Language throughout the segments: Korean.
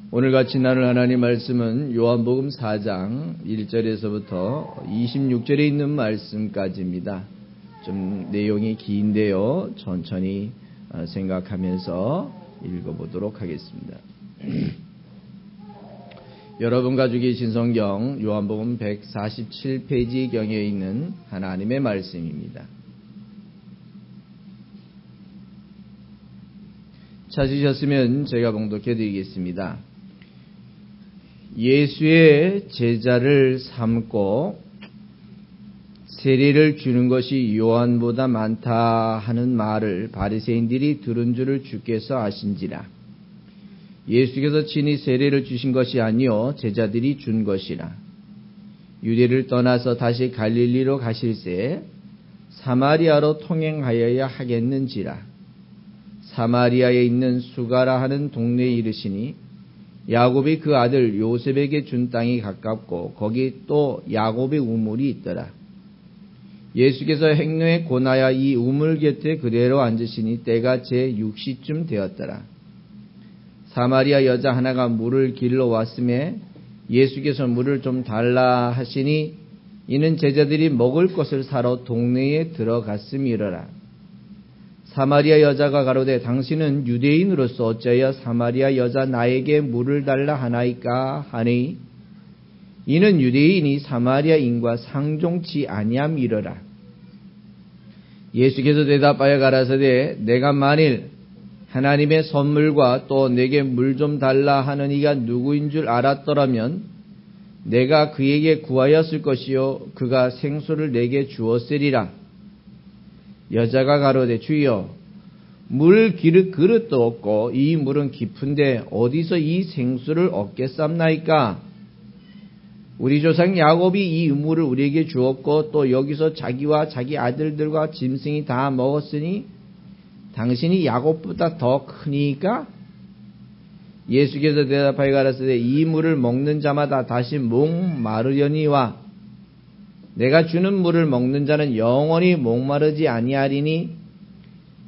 오늘같이 나눌 하나님 말씀은 요한복음 4장 1절에서부터 26절에 있는 말씀까지입니다. 좀 내용이 긴데요. 천천히 생각하면서 읽어보도록 하겠습니다. 여러분 가지고 계신 성경 요한복음 147페이지경에 있는 하나님의 말씀입니다. 찾으셨으면 제가 봉독해 드리겠습니다. 예수의 제자를 삼고 세례를 주는 것이 요한보다 많다 하는 말을 바리새인들이 들은 줄을 주께서 아신지라. 예수께서 친히 세례를 주신 것이 아니요 제자들이 준 것이라. 유대를 떠나서 다시 갈릴리로 가실새 사마리아로 통행하여야 하겠는지라. 사마리아에 있는 수가라 하는 동네에 이르시니 야곱이 그 아들 요셉에게 준 땅이 가깝고 거기 또 야곱의 우물이 있더라. 예수께서 행로에 고나야 이 우물 곁에 그대로 앉으시니 때가 제6시쯤 되었더라. 사마리아 여자 하나가 물을 길러 왔음에 예수께서 물을 좀 달라 하시니 이는 제자들이 먹을 것을 사러 동네에 들어갔음이러라. 사마리아 여자가 가로되 당신은 유대인으로서 어찌하여 사마리아 여자 나에게 물을 달라 하나이까 하니 이는 유대인이 사마리아인과 상종치 아니함이러라. 예수께서 대답하여 가라사대 내가 만일 하나님의 선물과 또 내게 물 좀 달라 하는 이가 누구인 줄 알았더라면 내가 그에게 구하였을 것이요 그가 생수를 내게 주었으리라. 여자가 가로되 주여 물 기를 그릇도 없고 이 물은 깊은데 어디서 이 생수를 얻겠삼나이까? 우리 조상 야곱이 이 물을 우리에게 주었고 또 여기서 자기와 자기 아들들과 짐승이 다 먹었으니 당신이 야곱보다 더 크니까? 예수께서 대답하여 가라사대 이 물을 먹는 자마다 다시 목마르려니와 내가 주는 물을 먹는 자는 영원히 목마르지 아니하리니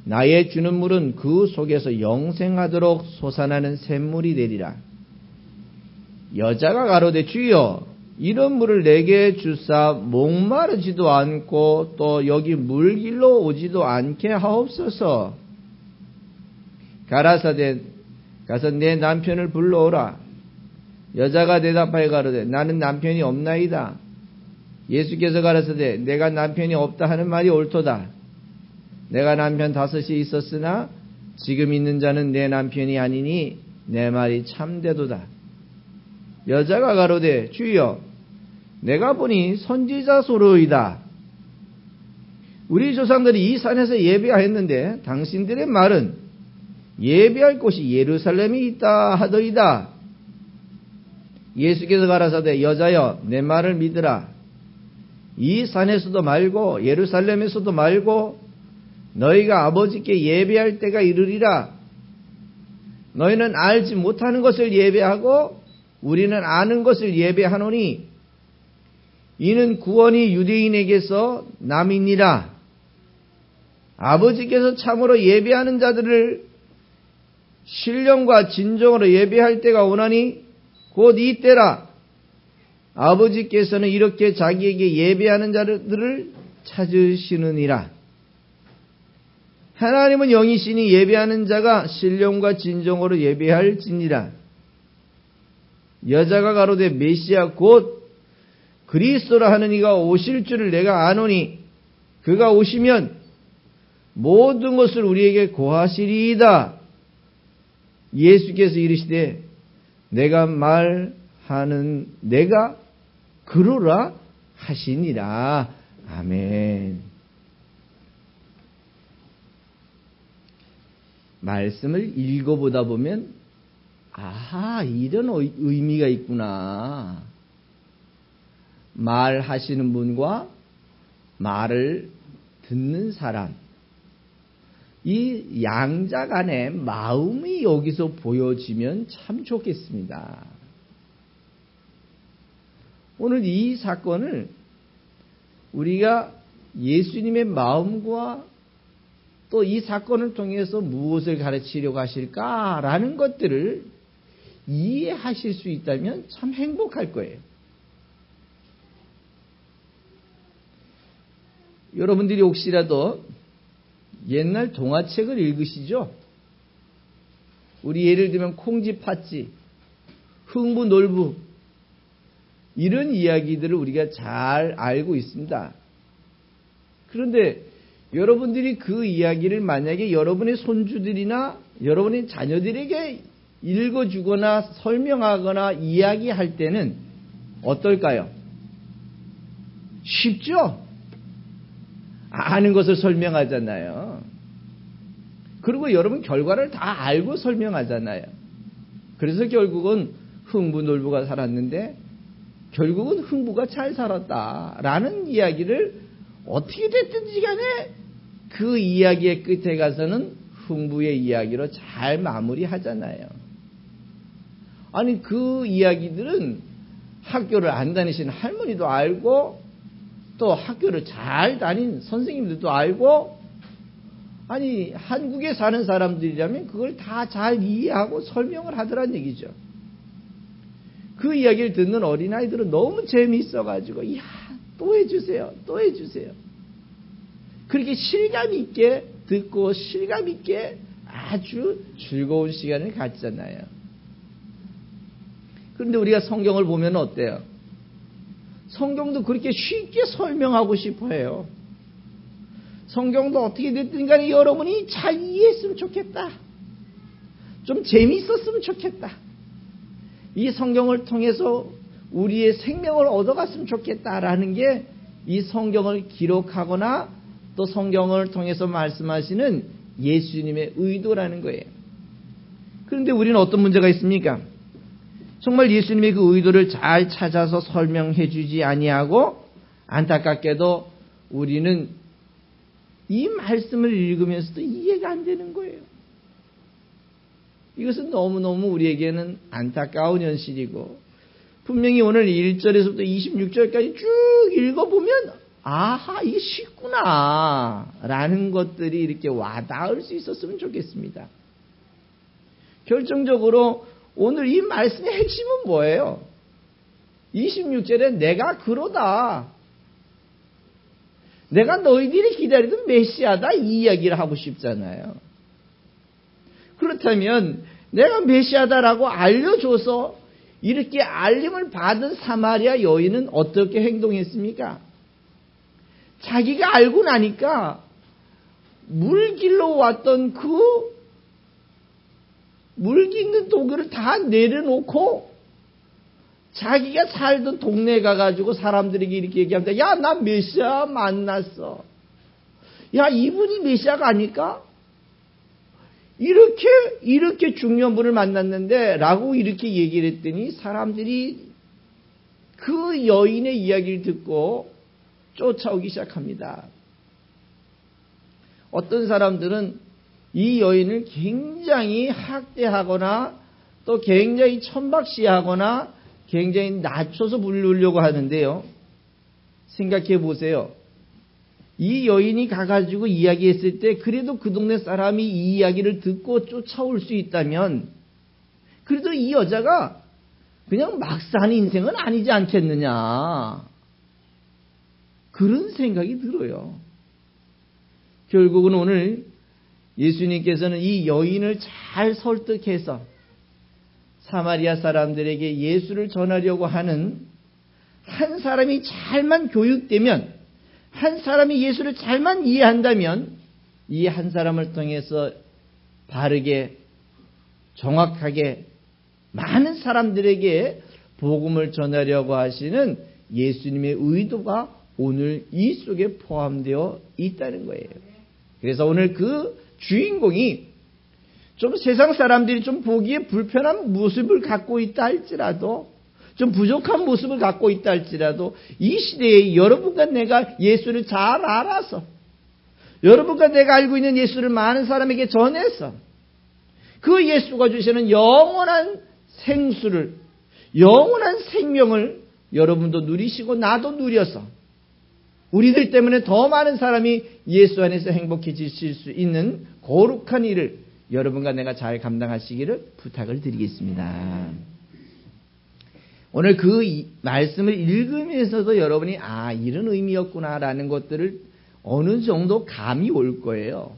나의 주는 물은 그 속에서 영생하도록 솟아나는 샘물이 되리라. 여자가 가로되 주여 이런 물을 내게 주사 목마르지도 않고 또 여기 물 길러 오지도 않게 하옵소서. 가라사대 가서 내 남편을 불러오라. 여자가 대답하여 가로되 나는 남편이 없나이다. 예수께서 가라사대 내가 남편이 없다 하는 말이 옳도다. 내가 남편 5이 있었으나 지금 있는 자는 내 남편이 아니니 내 말이 참되도다. 여자가 가로되 주여 내가 보니 선지자 소로이다. 우리 조상들이 이 산에서 예배하였는데 당신들의 말은 예배할 곳이 예루살렘이 있다 하더이다. 예수께서 가라사대 여자여 내 말을 믿으라. 이 산에서도 말고 예루살렘에서도 말고 너희가 아버지께 예배할 때가 이르리라. 너희는 알지 못하는 것을 예배하고 우리는 아는 것을 예배하노니 이는 구원이 유대인에게서 남이니라. 아버지께서 참으로 예배하는 자들을 신령과 진정으로 예배할 때가 오나니 곧 이 때라. 아버지께서는 이렇게 자기에게 예배하는 자들을 찾으시느니라. 하나님은 영이시니 예배하는 자가 신령과 진정으로 예배할지니라. 여자가 가로되 메시아 곧 그리스도라 하는 이가 오실 줄을 내가 아노니 그가 오시면 모든 것을 우리에게 고하시리이다. 예수께서 이르시되 내가 말하는 내가 그러라 하시니라. 아멘. 말씀을 읽어보다 보면 아하 이런 의미가 있구나. 말하시는 분과 말을 듣는 사람 이 양자 간의 마음이 여기서 보여지면 참 좋겠습니다. 오늘 이 사건을 우리가 예수님의 마음과 또 이 사건을 통해서 무엇을 가르치려고 하실까라는 것들을 이해하실 수 있다면 참 행복할 거예요. 여러분들이 혹시라도 옛날 동화책을 읽으시죠? 우리 예를 들면 콩쥐 팥쥐, 흥부 놀부 이런 이야기들을 우리가 잘 알고 있습니다. 그런데 여러분들이 그 이야기를 만약에 여러분의 손주들이나 여러분의 자녀들에게 읽어주거나 설명하거나 이야기할 때는 어떨까요? 쉽죠? 아는 것을 설명하잖아요. 그리고 여러분 결과를 다 알고 설명하잖아요. 그래서 결국은 흥부놀부가 살았는데 결국은 흥부가 잘 살았다라는 이야기를 어떻게 됐든지 간에 그 이야기의 끝에 가서는 흥부의 이야기로 잘 마무리하잖아요. 아니 그 이야기들은 학교를 안 다니시는 할머니도 알고 또 학교를 잘 다닌 선생님들도 알고 아니 한국에 사는 사람들이라면 그걸 다 잘 이해하고 설명을 하더란 얘기죠. 그 이야기를 듣는 어린아이들은 너무 재미있어가지고 이야 또 해주세요. 또 해주세요. 그렇게 실감 있게 듣고 실감 있게 아주 즐거운 시간을 갖잖아요. 그런데 우리가 성경을 보면 어때요? 성경도 그렇게 쉽게 설명하고 싶어 해요. 성경도 어떻게 됐든 간에 여러분이 잘 이해했으면 좋겠다. 좀 재미있었으면 좋겠다. 이 성경을 통해서 우리의 생명을 얻어갔으면 좋겠다라는 게 이 성경을 기록하거나 또 성경을 통해서 말씀하시는 예수님의 의도라는 거예요. 그런데 우리는 어떤 문제가 있습니까? 정말 예수님의 그 의도를 잘 찾아서 설명해 주지 아니하고 안타깝게도 우리는 이 말씀을 읽으면서도 이해가 안 되는 거예요. 이것은 너무너무 우리에게는 안타까운 현실이고 분명히 오늘 1절에서부터 26절까지 쭉 읽어보면 아하 이게 쉽구나 라는 것들이 이렇게 와닿을 수 있었으면 좋겠습니다. 결정적으로 오늘 이 말씀의 핵심은 뭐예요? 26절에 내가 그러다. 내가 너희들이 기다리던 메시아다 이 이야기를 하고 싶잖아요. 그렇다면 내가 메시아다라고 알려줘서 이렇게 알림을 받은 사마리아 여인은 어떻게 행동했습니까? 자기가 알고 나니까 물길로 왔던 그 물깃는 도구를 다 내려놓고 자기가 살던 동네에 가가지고 사람들에게 이렇게 얘기합니다. 야, 나 메시아 만났어. 야, 이분이 메시아가 아닐까? 이렇게 중요한 분을 만났는데 라고 이렇게 얘기를 했더니 사람들이 그 여인의 이야기를 듣고 쫓아오기 시작합니다. 어떤 사람들은 이 여인을 굉장히 학대하거나 또 굉장히 천박시하거나 굉장히 낮춰서 부르려고 하는데요. 생각해 보세요. 이 여인이 가가지고 이야기했을 때 그래도 그 동네 사람이 이 이야기를 듣고 쫓아올 수 있다면 그래도 이 여자가 그냥 막 사는 인생은 아니지 않겠느냐. 그런 생각이 들어요. 결국은 오늘 예수님께서는 이 여인을 잘 설득해서 사마리아 사람들에게 예수를 전하려고 하는 한 사람이 잘만 교육되면 한 사람이 예수를 잘만 이해한다면 이 한 사람을 통해서 바르게 정확하게 많은 사람들에게 복음을 전하려고 하시는 예수님의 의도가 오늘 이 속에 포함되어 있다는 거예요. 그래서 오늘 그 주인공이 좀 세상 사람들이 좀 보기에 불편한 모습을 갖고 있다 할지라도 좀 부족한 모습을 갖고 있다 할지라도 이 시대에 여러분과 내가 예수를 잘 알아서 여러분과 내가 알고 있는 예수를 많은 사람에게 전해서 그 예수가 주시는 영원한 생수를 영원한 생명을 여러분도 누리시고 나도 누려서 우리들 때문에 더 많은 사람이 예수 안에서 행복해지실 수 있는 거룩한 일을 여러분과 내가 잘 감당하시기를 부탁을 드리겠습니다. 오늘 그 말씀을 읽으면서도 여러분이 이런 의미였구나라는 것들을 어느 정도 감이 올 거예요.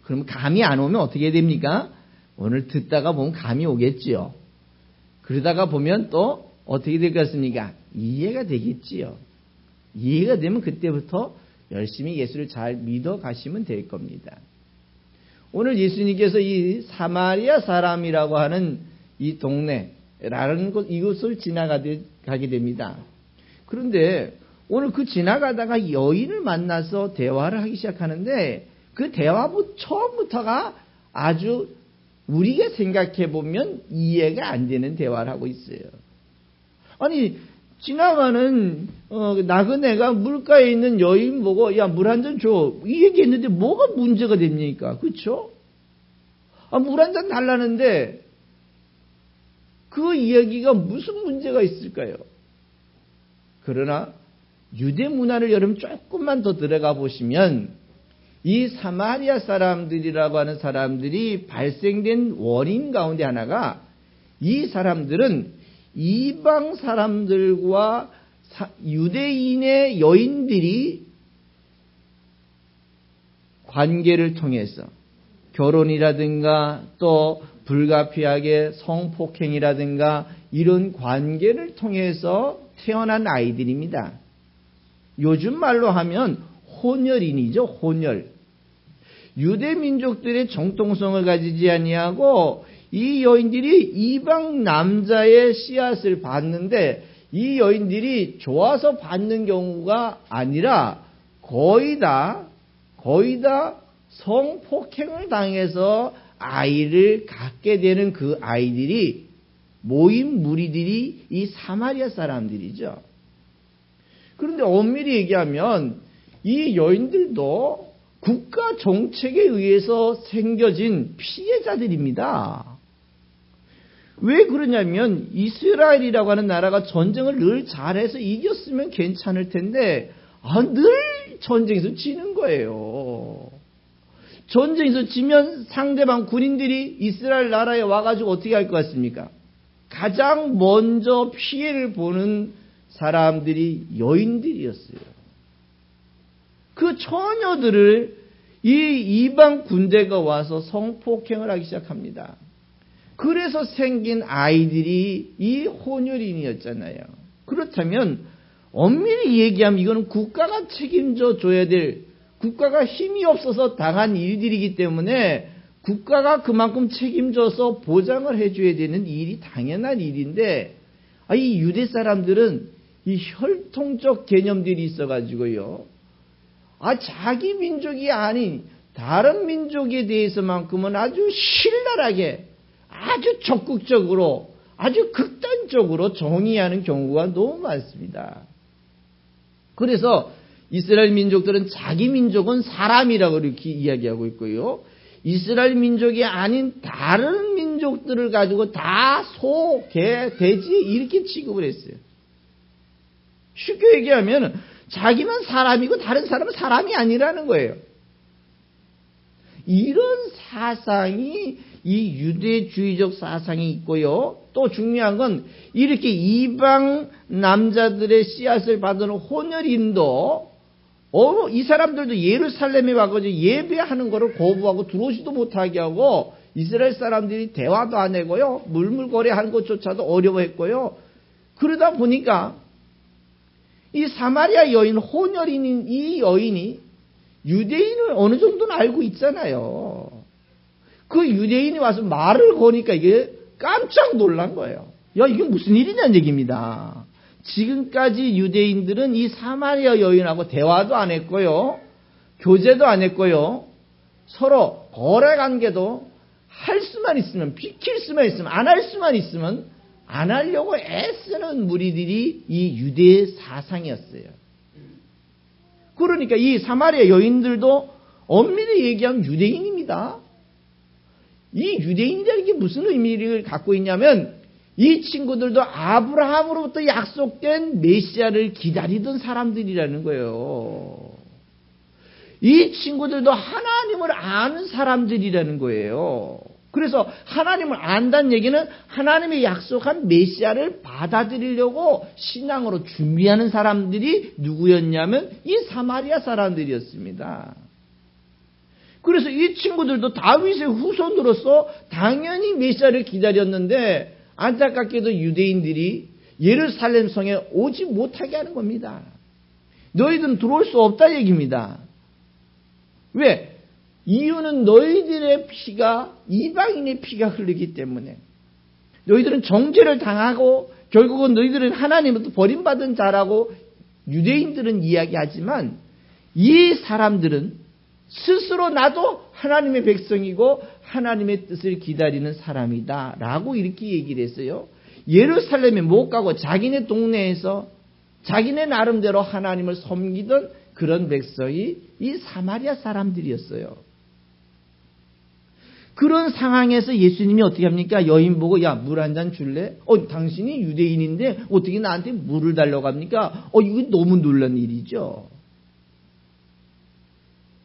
그럼 감이 안 오면 어떻게 됩니까? 오늘 듣다가 보면 감이 오겠지요. 그러다가 보면 또 어떻게 될 것 같습니까? 이해가 되겠지요. 이해가 되면 그때부터 열심히 예수를 잘 믿어 가시면 될 겁니다. 오늘 예수님께서 이 사마리아 사람이라고 하는 이 동네라는 이곳을 지나가게 됩니다. 그런데 오늘 그 지나가다가 여인을 만나서 대화를 하기 시작하는데 그 대화부 처음부터가 아주 우리가 생각해 보면 이해가 안 되는 대화를 하고 있어요. 아니 지나가는 나그네가 물가에 있는 여인 보고 야, 물 한 잔 줘. 이 얘기했는데 뭐가 문제가 됩니까? 그렇죠? 물 한 잔 달라는데 그 이야기가 무슨 문제가 있을까요? 그러나 유대 문화를 여러분 조금만 더 들어가 보시면 이 사마리아 사람들이라고 하는 사람들이 발생된 원인 가운데 하나가 이 사람들은 이방 사람들과 유대인의 여인들이 관계를 통해서 결혼이라든가 또 불가피하게 성폭행이라든가 이런 관계를 통해서 태어난 아이들입니다. 요즘 말로 하면 혼혈인이죠. 혼혈. 유대 민족들의 정통성을 가지지 아니하고 이 여인들이 이방 남자의 씨앗을 받는데 이 여인들이 좋아서 받는 경우가 아니라 거의 다 성폭행을 당해서 아이를 갖게 되는 그 아이들이 모인 무리들이 이 사마리아 사람들이죠. 그런데 엄밀히 얘기하면 이 여인들도 국가 정책에 의해서 생겨진 피해자들입니다. 왜 그러냐면 이스라엘이라고 하는 나라가 전쟁을 늘 잘해서 이겼으면 괜찮을 텐데 늘 전쟁에서 지는 거예요. 전쟁에서 지면 상대방 군인들이 이스라엘 나라에 와가지고 어떻게 할 것 같습니까? 가장 먼저 피해를 보는 사람들이 여인들이었어요. 그 처녀들을 이 이방 군대가 와서 성폭행을 하기 시작합니다. 그래서 생긴 아이들이 이 혼혈인이었잖아요. 그렇다면 엄밀히 얘기하면 이거는 국가가 책임져 줘야 될, 국가가 힘이 없어서 당한 일들이기 때문에 국가가 그만큼 책임져서 보장을 해줘야 되는 일이 당연한 일인데 이 유대 사람들은 이 혈통적 개념들이 있어가지고요. 자기 민족이 아닌 다른 민족에 대해서만큼은 아주 신랄하게, 아주 적극적으로, 아주 극단적으로 정의하는 경우가 너무 많습니다. 그래서 이스라엘 민족들은 자기 민족은 사람이라고 이렇게 이야기하고 있고요. 이스라엘 민족이 아닌 다른 민족들을 가지고 다 소, 개, 돼지 이렇게 취급을 했어요. 쉽게 얘기하면 자기만 사람이고 다른 사람은 사람이 아니라는 거예요. 이런 사상이 이 유대주의적 사상이 있고요. 또 중요한 건 이렇게 이방 남자들의 씨앗을 받은 혼혈인도 이 사람들도 예루살렘에 와가지고 예배하는 거를 거부하고 들어오지도 못하게 하고 이스라엘 사람들이 대화도 안 하고요. 물물거래하는 것조차도 어려워했고요. 그러다 보니까 이 사마리아 여인, 혼혈인인 이 여인이 유대인을 어느 정도는 알고 있잖아요. 그 유대인이 와서 말을 거니까 이게 깜짝 놀란 거예요. 야, 이게 무슨 일이냐는 얘기입니다. 지금까지 유대인들은 이 사마리아 여인하고 대화도 안 했고요. 교제도 안 했고요. 서로 거래 관계도 할 수만 있으면, 비킬 수만 있으면, 안 할 수만 있으면 안 하려고 애쓰는 무리들이 이 유대 사상이었어요. 그러니까 이 사마리아 여인들도 엄밀히 얘기하면 유대인입니다. 이 유대인이라는 게 무슨 의미를 갖고 있냐면 이 친구들도 아브라함으로부터 약속된 메시아를 기다리던 사람들이라는 거예요. 이 친구들도 하나님을 아는 사람들이라는 거예요. 그래서 하나님을 안다는 얘기는 하나님의 약속한 메시아를 받아들이려고 신앙으로 준비하는 사람들이 누구였냐면 이 사마리아 사람들이었습니다. 그래서 이 친구들도 다윗의 후손으로서 당연히 메시아를 기다렸는데 안타깝게도 유대인들이 예루살렘 성에 오지 못하게 하는 겁니다. 너희들은 들어올 수 없다 얘기입니다. 왜? 이유는 너희들의 피가 이방인의 피가 흐르기 때문에 너희들은 정죄를 당하고 결국은 너희들은 하나님으로부터 버림받은 자라고 유대인들은 이야기하지만 이 사람들은 스스로 나도 하나님의 백성이고 하나님의 뜻을 기다리는 사람이다 라고 이렇게 얘기를 했어요. 예루살렘에 못 가고 자기네 동네에서 자기네 나름대로 하나님을 섬기던 그런 백성이 이 사마리아 사람들이었어요. 그런 상황에서 예수님이 어떻게 합니까? 여인 보고 야, 물 한 잔 줄래? 당신이 유대인인데 어떻게 나한테 물을 달라고 합니까? 이거 너무 놀란 일이죠.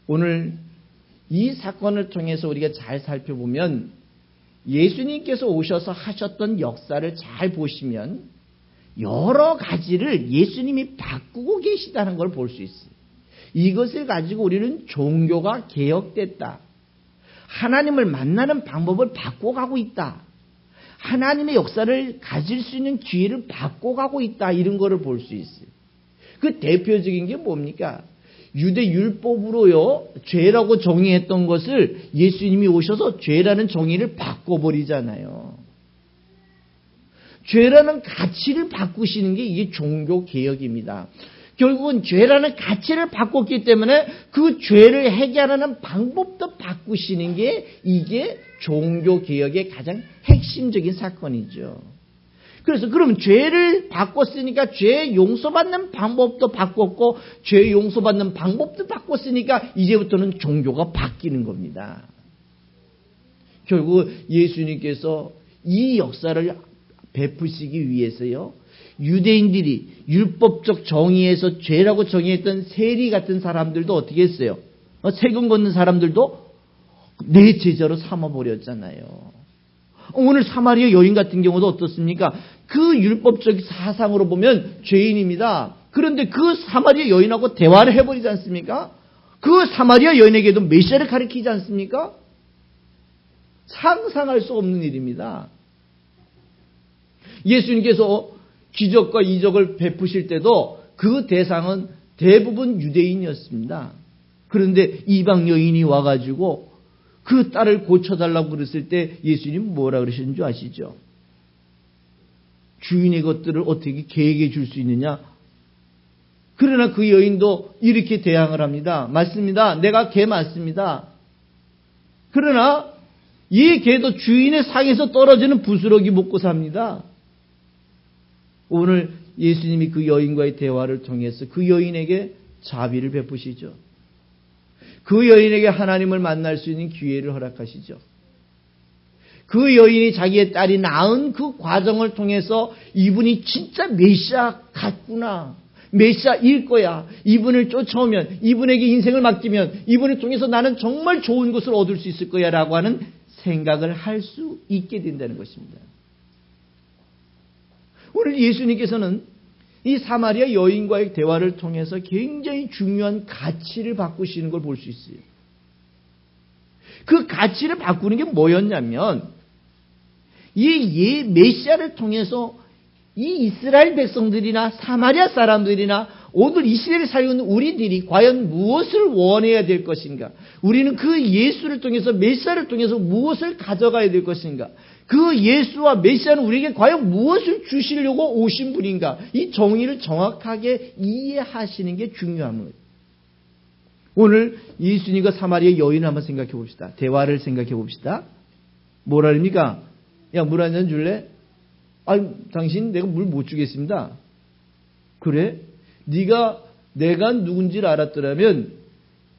오늘 이 사건을 통해서 우리가 잘 살펴보면 예수님께서 오셔서 하셨던 역사를 잘 보시면 여러 가지를 예수님이 바꾸고 계시다는 걸 볼 수 있어요. 이것을 가지고 우리는 종교가 개혁됐다. 하나님을 만나는 방법을 바꿔가고 있다. 하나님의 역사를 가질 수 있는 기회를 바꿔가고 있다. 이런 거를 볼 수 있어요. 그 대표적인 게 뭡니까? 유대 율법으로요, 죄라고 정의했던 것을 예수님이 오셔서 죄라는 정의를 바꿔버리잖아요. 죄라는 가치를 바꾸시는 게 이게 종교 개혁입니다. 결국은 죄라는 가치를 바꿨기 때문에 그 죄를 해결하는 방법도 바꾸시는 게 이게 종교개혁의 가장 핵심적인 사건이죠. 그래서 그러면 죄를 바꿨으니까 죄 용서받는 방법도 바꿨고 죄 용서받는 방법도 바꿨으니까 이제부터는 종교가 바뀌는 겁니다. 결국 예수님께서 이 역사를 베푸시기 위해서요. 유대인들이 율법적 정의에서 죄라고 정의했던 세리 같은 사람들도 어떻게 했어요? 세금 걷는 사람들도 내 제자로 삼아버렸잖아요. 오늘 사마리아 여인 같은 경우도 어떻습니까? 그 율법적 사상으로 보면 죄인입니다. 그런데 그 사마리아 여인하고 대화를 해버리지 않습니까? 그 사마리아 여인에게도 메시아를 가르치지 않습니까? 상상할 수 없는 일입니다. 예수님께서 기적과 이적을 베푸실 때도 그 대상은 대부분 유대인이었습니다. 그런데 이방 여인이 와가지고 그 딸을 고쳐달라고 그랬을 때 예수님 뭐라 그러시는 줄 아시죠? 주인의 것들을 어떻게 개에게 줄 수 있느냐? 그러나 그 여인도 이렇게 대항을 합니다. 맞습니다. 내가 개 맞습니다. 그러나 이 개도 주인의 상에서 떨어지는 부스러기 먹고 삽니다. 오늘 예수님이 그 여인과의 대화를 통해서 그 여인에게 자비를 베푸시죠. 그 여인에게 하나님을 만날 수 있는 기회를 허락하시죠. 그 여인이 자기의 딸이 낳은 그 과정을 통해서 이분이 진짜 메시아 같구나. 메시아일 거야. 이분을 쫓아오면, 이분에게 인생을 맡기면 이분을 통해서 나는 정말 좋은 것을 얻을 수 있을 거야 라고 하는 생각을 할 수 있게 된다는 것입니다. 오늘 예수님께서는 이 사마리아 여인과의 대화를 통해서 굉장히 중요한 가치를 바꾸시는 걸 볼 수 있어요. 그 가치를 바꾸는 게 뭐였냐면 이 메시아를 통해서 이 이스라엘 백성들이나 사마리아 사람들이나 오늘 이 시대를 살고 있는 우리들이 과연 무엇을 원해야 될 것인가? 우리는 그 예수를 통해서 메시아를 통해서 무엇을 가져가야 될 것인가? 그 예수와 메시아는 우리에게 과연 무엇을 주시려고 오신 분인가? 이 정의를 정확하게 이해하시는 게 중요한 거예요. 오늘 예수님과 사마리아 여인을 한번 생각해 봅시다. 대화를 생각해 봅시다. 뭐라 합니까? 야, 물 한 잔 줄래? 당신 내가 물 못 주겠습니다. 그래? 내가 누군지를 알았더라면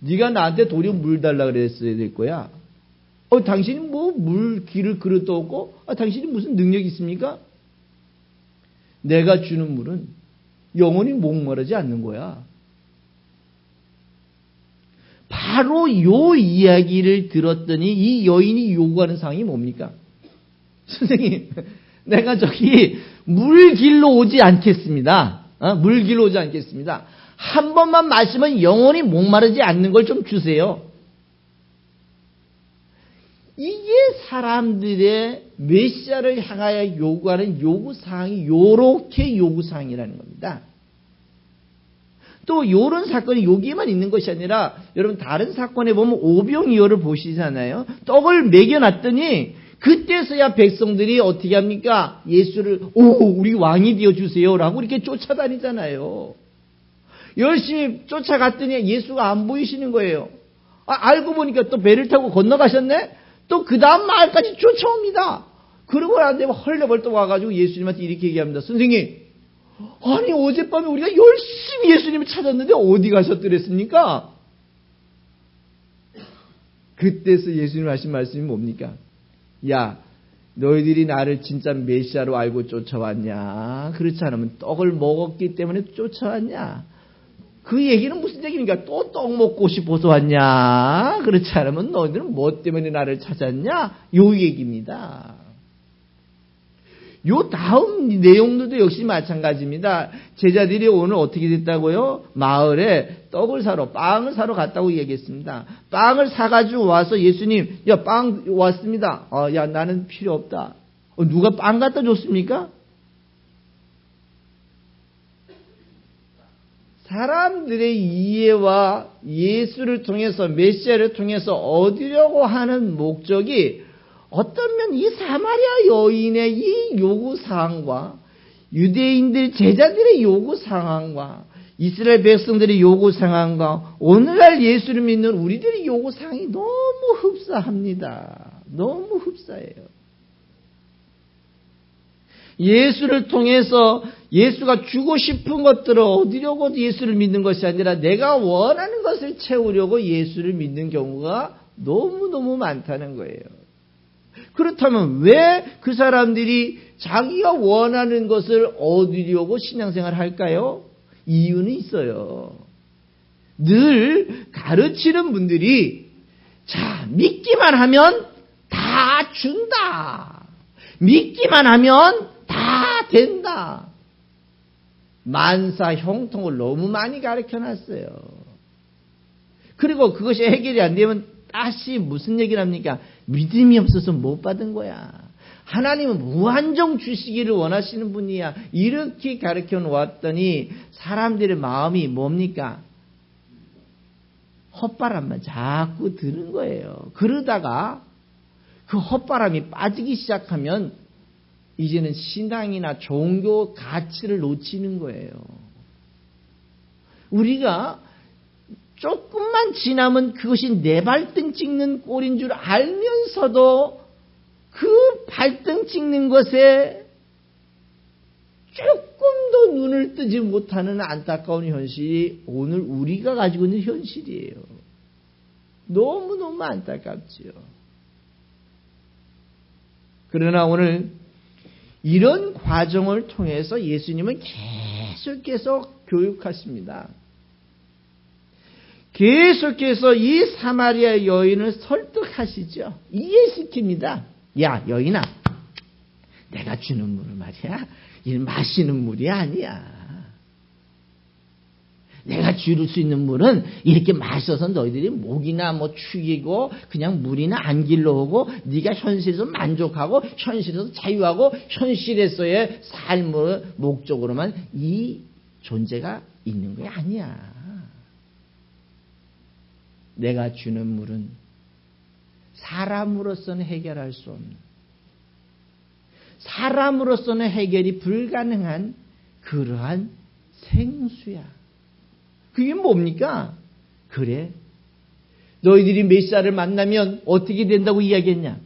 네가 나한테 도리어 물 달라 그랬어야 될 거야. 당신이 물 길을 그릇도 없고 당신이 무슨 능력이 있습니까? 내가 주는 물은 영원히 목마르지 않는 거야. 바로 요 이야기를 들었더니 이 여인이 요구하는 사항이 뭡니까? 선생님, 내가 저기 물 길러 오지 않겠습니다. 물 길러 오지 않겠습니다. 한 번만 마시면 영원히 목마르지 않는 걸 좀 주세요. 이게 사람들의 메시아를 향하여 요구하는 요구사항이 요렇게 요구사항이라는 겁니다. 또 요런 사건이 여기에만 있는 것이 아니라 여러분 다른 사건에 보면 오병이어를 보시잖아요. 떡을 먹여놨더니 그때서야 백성들이 어떻게 합니까? 예수를 우리 왕이 되어주세요 라고 이렇게 쫓아다니잖아요. 열심히 쫓아갔더니 예수가 안 보이시는 거예요. 알고 보니까 또 배를 타고 건너가셨네? 또 그 다음 마을까지 쫓아옵니다. 그러고 나서 헐레벌떡 와가지고 예수님한테 이렇게 얘기합니다. 선생님, 아니 어젯밤에 우리가 열심히 예수님을 찾았는데 어디 가셨더랬습니까? 그때서 예수님 하신 말씀이 뭡니까? 야, 너희들이 나를 진짜 메시아로 알고 쫓아왔냐? 그렇지 않으면 떡을 먹었기 때문에 쫓아왔냐? 그 얘기는 무슨 얘기입니까? 또 떡 먹고 싶어서 왔냐? 그렇지 않으면 너희들은 뭐 때문에 나를 찾았냐? 요 얘기입니다. 요 다음 내용들도 역시 마찬가지입니다. 제자들이 오늘 어떻게 됐다고요? 마을에 떡을 사러, 빵을 사러 갔다고 얘기했습니다. 빵을 사가지고 와서 예수님, 야, 빵 왔습니다. 야, 나는 필요 없다. 누가 빵 갖다 줬습니까? 사람들의 이해와 예수를 통해서, 메시아를 통해서 얻으려고 하는 목적이 어떤 면 이 사마리아 여인의 이 요구사항과 유대인들 제자들의 요구사항과 이스라엘 백성들의 요구사항과 오늘날 예수를 믿는 우리들의 요구사항이 너무 흡사합니다. 너무 흡사해요. 예수를 통해서 예수가 주고 싶은 것들을 얻으려고 예수를 믿는 것이 아니라 내가 원하는 것을 채우려고 예수를 믿는 경우가 너무너무 많다는 거예요. 그렇다면 왜 그 사람들이 자기가 원하는 것을 얻으려고 신앙생활을 할까요? 이유는 있어요. 늘 가르치는 분들이 자, 믿기만 하면 다 준다. 믿기만 하면 다 된다. 만사 형통을 너무 많이 가르쳐놨어요. 그리고 그것이 해결이 안 되면 다시 무슨 얘기를 합니까? 믿음이 없어서 못 받은 거야. 하나님은 무한정 주시기를 원하시는 분이야. 이렇게 가르쳐 놓았더니 사람들의 마음이 뭡니까? 헛바람만 자꾸 드는 거예요. 그러다가 그 헛바람이 빠지기 시작하면 이제는 신앙이나 종교 가치를 놓치는 거예요. 우리가 조금만 지나면 그것이 내 발등 찍는 꼴인 줄 알면서도 그 발등 찍는 것에 조금 더 눈을 뜨지 못하는 안타까운 현실이 오늘 우리가 가지고 있는 현실이에요. 너무너무 안타깝지요. 그러나 오늘 이런 과정을 통해서 예수님은 계속해서 교육하십니다. 계속해서 이 사마리아 여인을 설득하시죠. 이해시킵니다. 야, 여인아, 내가 주는 물은 말이야, 이 마시는 물이 아니야. 내가 줄 수 있는 물은 이렇게 마셔서 너희들이 목이나 뭐 축이고 그냥 물이나 안 길러오고 네가 현실에서 만족하고 현실에서 자유하고 현실에서의 삶을 목적으로만 이 존재가 있는 게 아니야. 내가 주는 물은 사람으로서는 해결할 수 없는, 사람으로서는 해결이 불가능한 그러한 생수야. 그게 뭡니까? 그래, 너희들이 메시아를 만나면 어떻게 된다고 이야기했냐?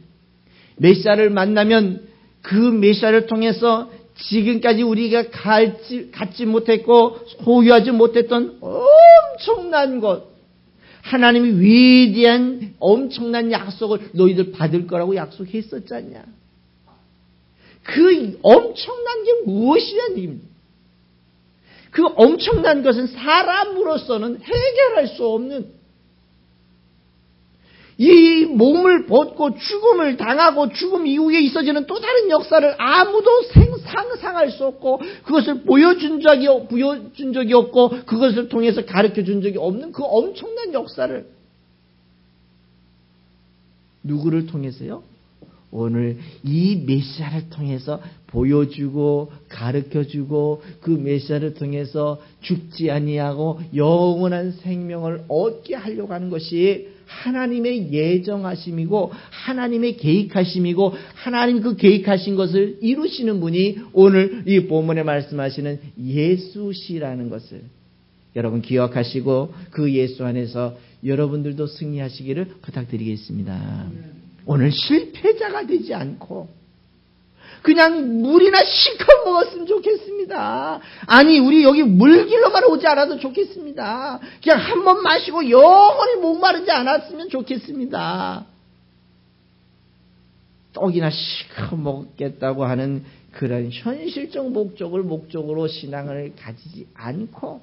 메시아를 만나면 그 메시아를 통해서 지금까지 우리가 갖지 못했고 소유하지 못했던 엄청난 것, 하나님이 위대한 엄청난 약속을 너희들 받을 거라고 약속했었지 않냐? 그 엄청난 게 무엇이냐는 얘기입니다. 그 엄청난 것은 사람으로서는 해결할 수 없는, 이 몸을 벗고 죽음을 당하고 죽음 이후에 있어지는 또 다른 역사를 아무도 상상할 수 없고 그것을 보여준 적이 없고 그것을 통해서 가르쳐 준 적이 없는 그 엄청난 역사를 누구를 통해서요? 오늘 이 메시아를 통해서 보여주고 가르쳐주고 그 메시아를 통해서 죽지 아니하고 영원한 생명을 얻게 하려고 하는 것이 하나님의 예정하심이고 하나님의 계획하심이고 하나님 그 계획하신 것을 이루시는 분이 오늘 이 본문에 말씀하시는 예수시라는 것을 여러분 기억하시고 그 예수 안에서 여러분들도 승리하시기를 부탁드리겠습니다. 오늘 실패자가 되지 않고 그냥 물이나 실컷 먹었으면 좋겠습니다. 아니 우리 여기 물길로만 오지 않아도 좋겠습니다. 그냥 한 번 마시고 영원히 목마르지 않았으면 좋겠습니다. 떡이나 실컷 먹겠다고 하는 그런 현실적 목적으로 신앙을 가지지 않고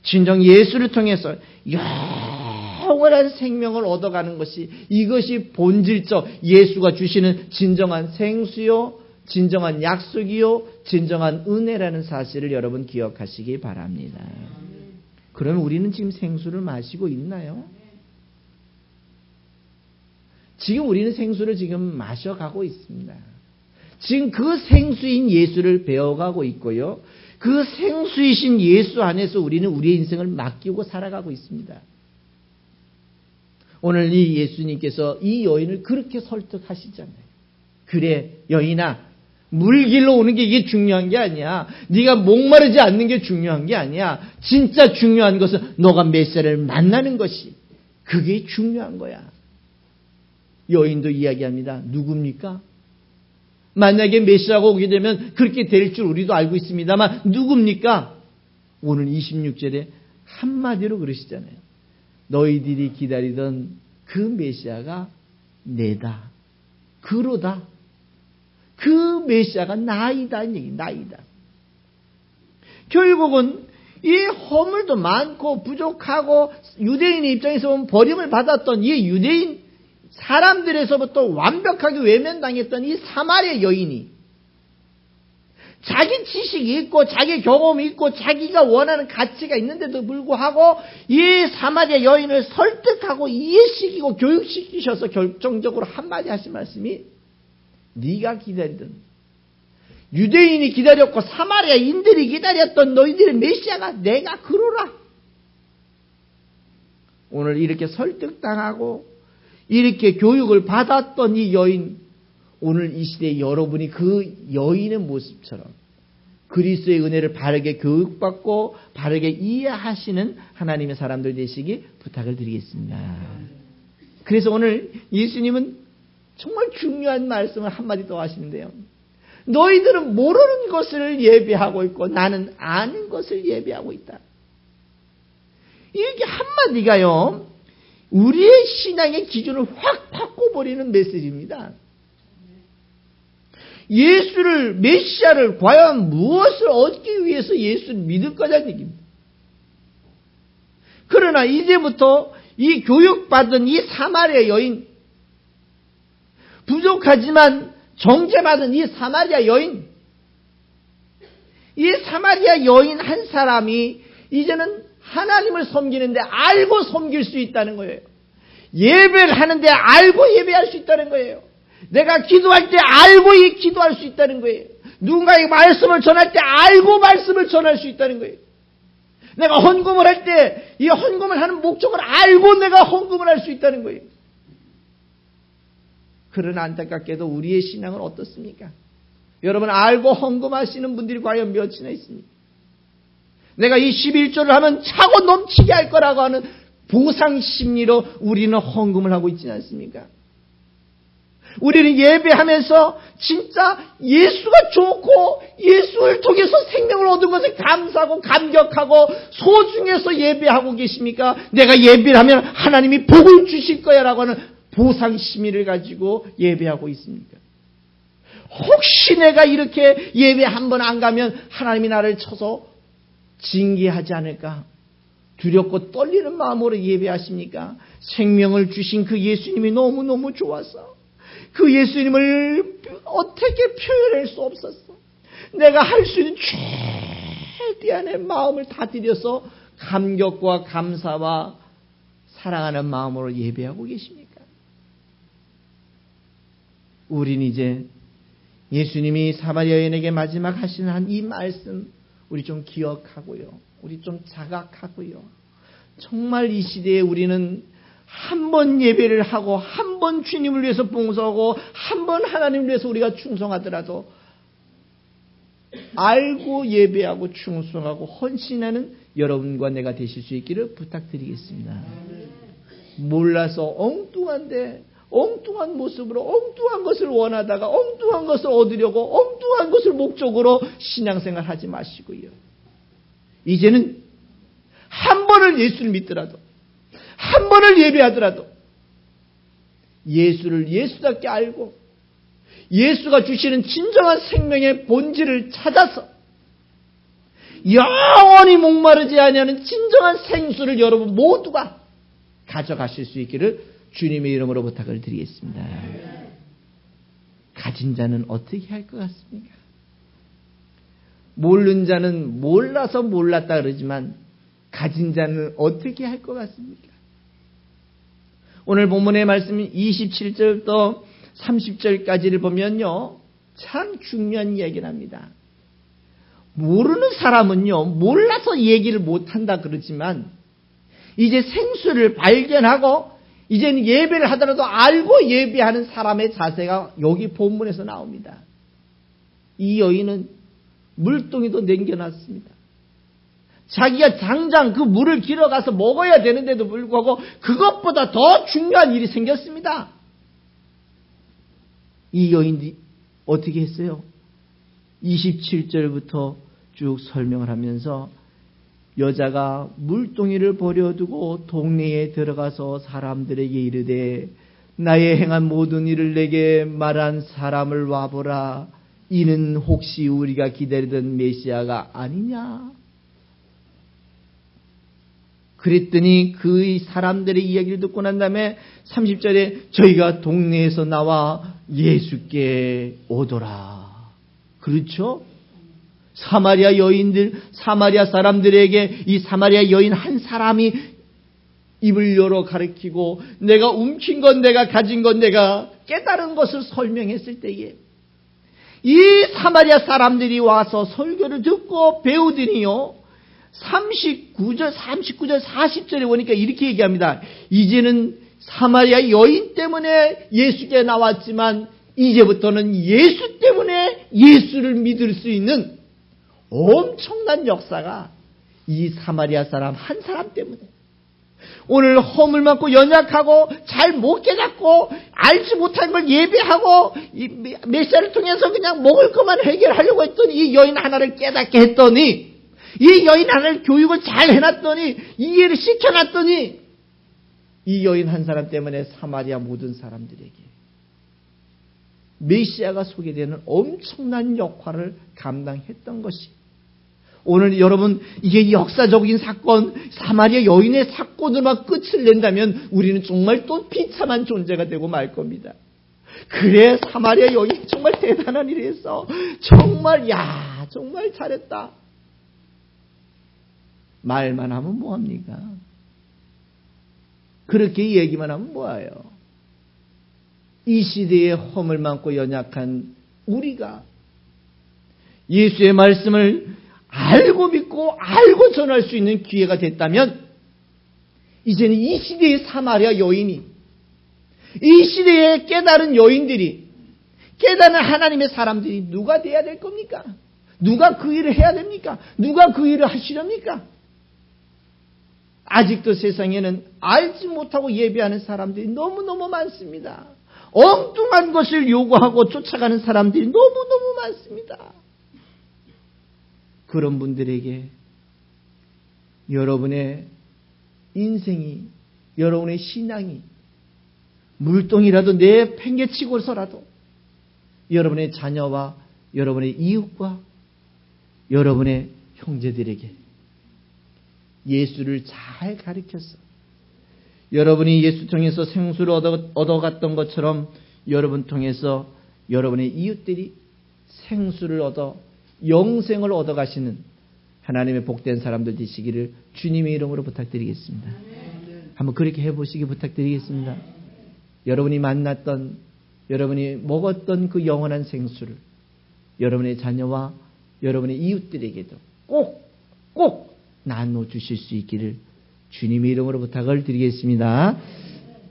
진정 예수를 통해서 영원한 생명을 얻어가는 것이 이것이 본질적 예수가 주시는 진정한 생수요 진정한 약속이요 진정한 은혜라는 사실을 여러분 기억하시기 바랍니다. 그러면 우리는 지금 생수를 마시고 있나요? 지금 우리는 생수를 지금 마셔가고 있습니다. 지금 그 생수인 예수를 배워가고 있고요. 그 생수이신 예수 안에서 우리는 우리의 인생을 맡기고 살아가고 있습니다. 오늘 이 예수님께서 이 여인을 그렇게 설득하시잖아요. 그래 여인아 물길로 오는 게 이게 중요한 게 아니야. 네가 목마르지 않는 게 중요한 게 아니야. 진짜 중요한 것은 너가 메시아를 만나는 것이 그게 중요한 거야. 여인도 이야기합니다. 누굽니까? 만약에 메시아가 오게 되면 그렇게 될 줄 우리도 알고 있습니다만 누굽니까? 오늘 26절에 한마디로 그러시잖아요. 너희들이 기다리던 그 메시아가 내다. 그로다. 그 메시아가 나이다. 나이다. 결국은 이 허물도 많고 부족하고 유대인의 입장에서 보면 버림을 받았던 이 유대인 사람들에서부터 완벽하게 외면당했던 이 사마리아 여인이 자기 지식이 있고 자기 경험이 있고 자기가 원하는 가치가 있는데도 불구하고 이 사마리아 여인을 설득하고 이해시키고 교육시키셔서 결정적으로 한마디 하신 말씀이 네가 기다리던 유대인이 기다렸고 사마리아인들이 기다렸던 너희들의 메시아가 내가 그러라. 오늘 이렇게 설득당하고 이렇게 교육을 받았던 이 여인, 오늘 이 시대에 여러분이 그 여인의 모습처럼 그리스도의 은혜를 바르게 교육받고 바르게 이해하시는 하나님의 사람들 되시기 부탁을 드리겠습니다. 그래서 오늘 예수님은 정말 중요한 말씀을 한마디 더 하시는데요. 너희들은 모르는 것을 예배하고 있고 나는 아는 것을 예배하고 있다. 이렇게 한마디가요. 우리의 신앙의 기준을 확 바꿔버리는 메시지입니다. 예수를 메시아를 과연 무엇을 얻기 위해서 예수를 믿을 거냐는 얘기입니다. 그러나 이제부터 이 교육받은 이 사마리아 여인 부족하지만 정죄받은 이 사마리아 여인 이 사마리아 여인 한 사람이 이제는 하나님을 섬기는데 알고 섬길 수 있다는 거예요. 예배를 하는데 알고 예배할 수 있다는 거예요. 내가 기도할 때 알고 기도할 수 있다는 거예요. 누군가에게 말씀을 전할 때 알고 말씀을 전할 수 있다는 거예요. 내가 헌금을 할 때 이 헌금을 하는 목적을 알고 내가 헌금을 할 수 있다는 거예요. 그러나 안타깝게도 우리의 신앙은 어떻습니까? 여러분 알고 헌금하시는 분들이 과연 몇이나 있습니까? 내가 이 11조를 하면 차고 넘치게 할 거라고 하는 보상 심리로 우리는 헌금을 하고 있지 않습니까? 우리는 예배하면서 진짜 예수가 좋고 예수를 통해서 생명을 얻은 것에 감사하고 감격하고 소중해서 예배하고 계십니까? 내가 예배를 하면 하나님이 복을 주실 거야 라고 하는 보상 심리를 가지고 예배하고 있습니까? 혹시 내가 이렇게 예배 한 번 안 가면 하나님이 나를 쳐서 징계하지 않을까? 두렵고 떨리는 마음으로 예배하십니까? 생명을 주신 그 예수님이 너무너무 좋아서 그 예수님을 어떻게 표현할 수 없었어. 내가 할 수 있는 최대한의 마음을 다 들여서 감격과 감사와 사랑하는 마음으로 예배하고 계십니까? 우린 이제 예수님이 사마리아 여인에게 마지막 하시는 한 이 말씀 우리 좀 기억하고요. 우리 좀 자각하고요. 정말 이 시대에 우리는 한 번 예배를 하고 한 번 주님을 위해서 봉사하고 한 번 하나님을 위해서 우리가 충성하더라도 알고 예배하고 충성하고 헌신하는 여러분과 내가 되실 수 있기를 부탁드리겠습니다. 몰라서 엉뚱한 모습으로 엉뚱한 것을 원하다가 엉뚱한 것을 얻으려고 엉뚱한 것을 목적으로 신앙생활 하지 마시고요. 이제는 한 번을 예수를 믿더라도 한 번을 예배하더라도 예수를 예수답게 알고 예수가 주시는 진정한 생명의 본질을 찾아서 영원히 목마르지 아니하는 진정한 생수를 여러분 모두가 가져가실 수 있기를 주님의 이름으로 부탁을 드리겠습니다. 가진 자는 어떻게 할 것 같습니까? 모르는 자는 몰라서 몰랐다 그러지만 가진 자는 어떻게 할 것 같습니까? 오늘 본문의 말씀 27절부터 30절까지를 보면요. 참 중요한 이야기를 합니다. 모르는 사람은요. 몰라서 얘기를 못한다 그러지만 이제 생수를 발견하고 이제는 예배를 하더라도 알고 예배하는 사람의 자세가 여기 본문에서 나옵니다. 이 여인은 물동이도 남겨놨습니다. 자기가 당장 그 물을 길어가서 먹어야 되는데도 불구하고 그것보다 더 중요한 일이 생겼습니다. 이 여인이 어떻게 했어요? 27절부터 쭉 설명을 하면서 여자가 물동이를 버려두고 동네에 들어가서 사람들에게 이르되 나의 행한 모든 일을 내게 말한 사람을 와보라. 이는 혹시 우리가 기다리던 메시아가 아니냐? 그랬더니 그 사람들의 이야기를 듣고 난 다음에 30절에 저희가 동네에서 나와 예수께 오더라. 그렇죠? 사마리아 사람들에게 이 사마리아 여인 한 사람이 입을 열어 가르치고 내가 움킨 것, 내가 가진 것, 내가 깨달은 것을 설명했을 때에 이 사마리아 사람들이 와서 설교를 듣고 배우더니요. 39절, 40절에 보니까 이렇게 얘기합니다. 이제는 사마리아 여인 때문에 예수께 나왔지만 이제부터는 예수 때문에 예수를 믿을 수 있는 엄청난 역사가 이 사마리아 사람 한 사람 때문에 오늘 허물 많고 연약하고 잘 못 깨닫고 알지 못한 걸 예배하고 메시아를 통해서 그냥 먹을 것만 해결하려고 했더니 이 여인 하나를 깨닫게 했더니 이 여인 하나를 교육을 잘 해놨더니 이해를 시켜놨더니 이 여인 한 사람 때문에 사마리아 모든 사람들에게 메시아가 소개되는 엄청난 역할을 감당했던 것이 오늘 여러분 이게 역사적인 사건 사마리아 여인의 사건으로만 끝을 낸다면 우리는 정말 또 비참한 존재가 되고 말 겁니다. 그래 사마리아 여인이 정말 대단한 일을 했어. 정말 정말 잘했다. 말만 하면 뭐합니까? 그렇게 얘기만 하면 뭐예요? 이 시대에 허물 많고 연약한 우리가 예수의 말씀을 알고 믿고 알고 전할 수 있는 기회가 됐다면 이제는 이 시대의 사마리아 여인이 이 시대의 깨달은 여인들이 깨달은 하나님의 사람들이 누가 돼야 될 겁니까? 누가 그 일을 해야 됩니까? 누가 그 일을 하시렵니까? 아직도 세상에는 알지 못하고 예배하는 사람들이 너무너무 많습니다. 엉뚱한 것을 요구하고 쫓아가는 사람들이 너무너무 많습니다. 그런 분들에게 여러분의 인생이 여러분의 신앙이 물동이라도 내팽개치고서라도 여러분의 자녀와 여러분의 이웃과 여러분의 형제들에게 예수를 잘 가르쳤어. 여러분이 예수 통해서 생수를 얻어갔던 것처럼 여러분 통해서 여러분의 이웃들이 생수를 얻어 영생을 얻어가시는 하나님의 복된 사람들 되시기를 주님의 이름으로 부탁드리겠습니다. 한번 그렇게 해보시기 부탁드리겠습니다. 여러분이 만났던, 여러분이 먹었던 그 영원한 생수를 여러분의 자녀와 여러분의 이웃들에게도 꼭 나눠주실 수 있기를 주님의 이름으로 부탁을 드리겠습니다.